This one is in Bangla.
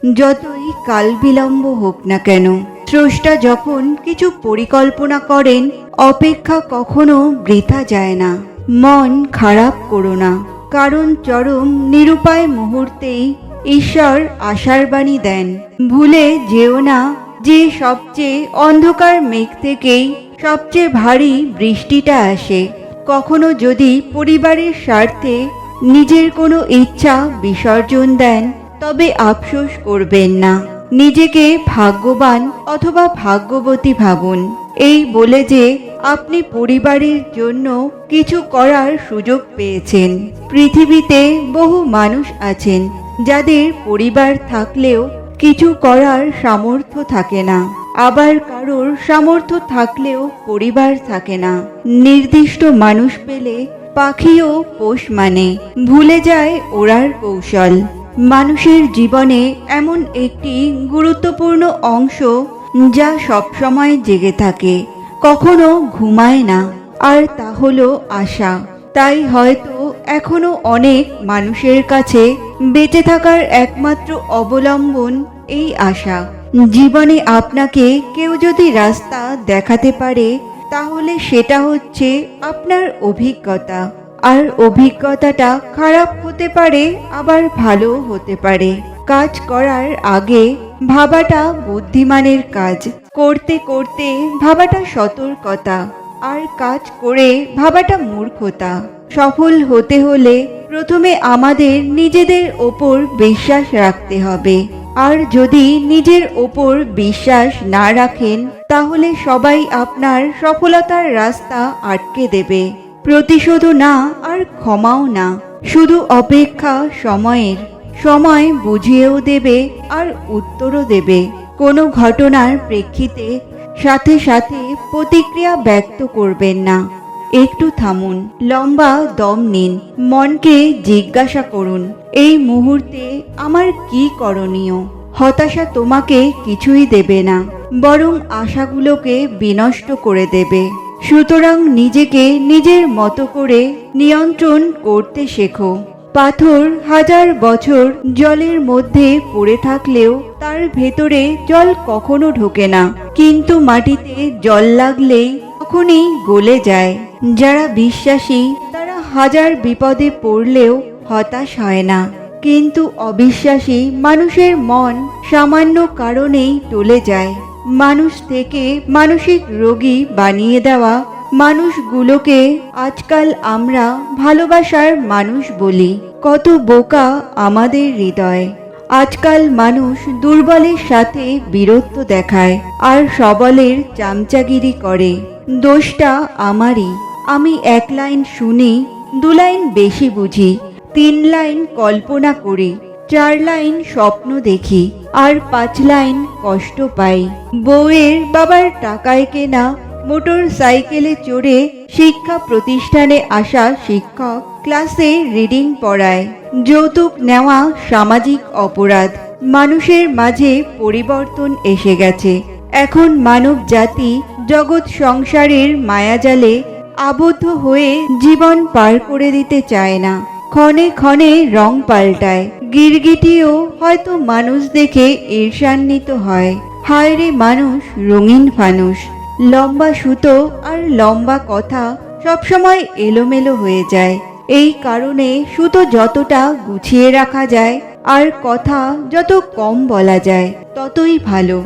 যতই কাল বিলম্ব হোক না কেন, স্রষ্টা যখন কিছু পরিকল্পনা করেন, অপেক্ষা কখনো বৃথা যায় না। মন খারাপ করো না, কারণ চরম নিরুপায় মুহূর্তেই ঈশ্বর আশার বাণী দেন। ভুলে যেও না যে সবচেয়ে অন্ধকার মেঘ থেকেই সবচেয়ে ভারী বৃষ্টিটা আসে। কখনো যদি পরিবারের স্বার্থে নিজের কোনো ইচ্ছা বিসর্জন দেন, তবে আফসোস করবেন না। নিজেকে ভাগ্যবান অথবা ভাগ্যবতী ভাবুন, এই বলে যে আপনি পরিবারের জন্য কিছু করার সুযোগ পেয়েছেন। পৃথিবীতে বহু মানুষ আছেন যাদের পরিবার থাকলেও কিছু করার সামর্থ্য থাকে না, আবার কারোর সামর্থ্য থাকলেও পরিবার থাকে না। নির্দিষ্ট মানুষ পেলে পাখিও পোষ মানে, ভুলে যায় ওড়ার কৌশল। মানুষের জীবনে এমন একটি গুরুত্বপূর্ণ অংশ যা সবসময় জেগে থাকে, কখনো ঘুমায় না, আর তা হলো আশা। তাই হয়তো এখনো অনেক মানুষের কাছে বেঁচে থাকার একমাত্র অবলম্বন এই আশা। জীবনে আপনাকে কেউ যদি রাস্তা দেখাতে পারে, তাহলে সেটা হচ্ছে আপনার অভিজ্ঞতা। আর অভিজ্ঞতাটা খারাপ হতে পারে, আবার ভালো হতে পারে। কাজ করার আগে ভাবাটা বুদ্ধিমানের কাজ, করতে করতে ভাবাটা সতর্কতা, আর কাজ করে ভাবাটা মূর্খতা। সফল হতে হলে প্রথমে আমাদের নিজেদের ওপর বিশ্বাস রাখতে হবে। আর যদি নিজের ওপর বিশ্বাস না রাখেন, তাহলে সবাই আপনার সফলতার রাস্তা আটকে দেবে। প্রতিশোধও না, আর ক্ষমাও না, শুধু অপেক্ষা সময়ের। সময় বুঝিয়েও দেবে আর উত্তরও দেবে। কোনো ঘটনার প্রেক্ষিতে সাথে সাথে প্রতিক্রিয়া ব্যক্ত করবেন না। একটু থামুন, লম্বা দম নিন, মনকে জিজ্ঞাসা করুন, এই মুহূর্তে আমার কি করণীয়? হতাশা তোমাকে কিছুই দেবে না, বরং আশাগুলোকে বিনষ্ট করে দেবে। সুতরাং নিজেকে নিজের মতো করে নিয়ন্ত্রণ করতে শেখো। পাথর হাজার বছর জলের মধ্যে পড়ে থাকলেও তার ভেতরে জল কখনো ঢোকে না, কিন্তু মাটিতে জল লাগলেই তখনই গলে যায়। যারা বিশ্বাসী তারা হাজার বিপদে পড়লেও হতাশ হয় না, কিন্তু অবিশ্বাসী মানুষের মন সামান্য কারণেই টলে যায়। মানুষ থেকে মানসিক রোগী বানিয়ে দেওয়া মানুষগুলোকে আজকাল আমরা ভালোবাসার মানুষ বলি। কত বোকা আমাদের হৃদয়! আজকাল মানুষ দুর্বলের সাথে বীরত্ব দেখায় আর সবলের চামচাগিরি করে। দোষটা আমারই। আমি 1 লাইন শুনি, 2 লাইন বেশি বুঝি, 3 লাইন কল্পনা করি, 4 লাইন স্বপ্ন দেখি, আর 5 লাইন কষ্ট পাই। বউয়ের বাবার টাকায় কেনা মোটর সাইকেলে চড়ে শিক্ষা প্রতিষ্ঠানে আসা শিক্ষক ক্লাসে রিডিং পড়ায়। যৌতুক নেওয়া সামাজিক অপরাধ। মানুষের মাঝে পরিবর্তন এসে গেছে। এখন মানব জাতি জগৎ সংসারের মায়াজালে আবদ্ধ হয়ে জীবন পার করে দিতে চায় না। ক্ষণে ক্ষণে রং পাল্টায়। গিরগিটিও হয়তো মানুষ দেখে ঈর্ষান্বিত হয়। হায় রে মানুষ, রঙিন ফানুষ। লম্বা সুতো আর লম্বা কথা সবসময় এলোমেলো হয়ে যায়। এই কারণে সুতো যতটা গুছিয়ে রাখা যায় আর কথা যত কম বলা যায়, ততই ভালো।